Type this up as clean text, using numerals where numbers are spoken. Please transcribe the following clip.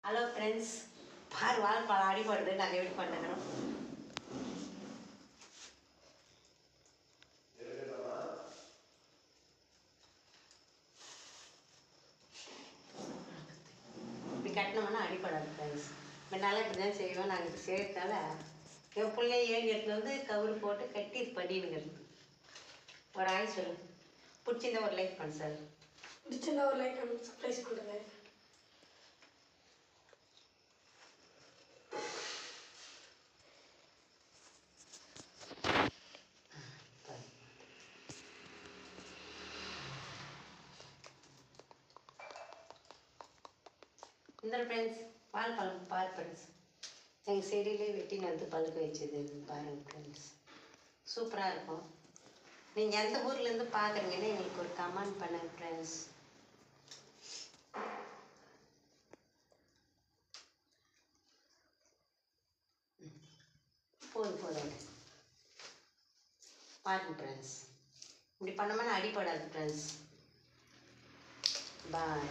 Hello friends, பார் வாழைப்பழம் அடிபடுது. நாங்கள் எப்படி பண்ணுறோம்? இப்படி கட்டினோம்னா அடிப்படாது ஃப்ரெண்ட்ஸ். முன்னால இப்படி தான் செய்வோம். நாங்கள் இப்படி செய்யறதால என் பிள்ளைய ஏன் எடுத்து வந்து கவுரு போட்டு கட்டி இது பண்ணிடுங்கிறது. ஒரு ஆய் சொல்லு. பிடிச்சிருந்தா ஒரு லைக் பண்ணு சார். பிடிச்சிருந்தா ஒரு லைக் பண்ணி சர்ப்ரைஸ் கொடுங்க. இந்த ஃப்ரெண்ட்ஸ் வாழைப்பழம் பார் ஃப்ரெண்ட்ஸ், எங்கள் செடியிலே வெட்டி வந்து பழுக்க வச்சது பாருங்கள் ஃப்ரெண்ட்ஸ். சூப்பராக இருக்கும். நீங்கள் எந்த ஊர்லேருந்து பார்க்குறீங்கன்னு எங்களுக்கு ஒரு கமெண்ட் பண்ணுங்க ஃப்ரெண்ட்ஸ். போதும் பாருங்க ஃப்ரெண்ட்ஸ். இப்படி பண்ணோம்னா அடிப்படாது ஃப்ரெண்ட்ஸ். பாய்.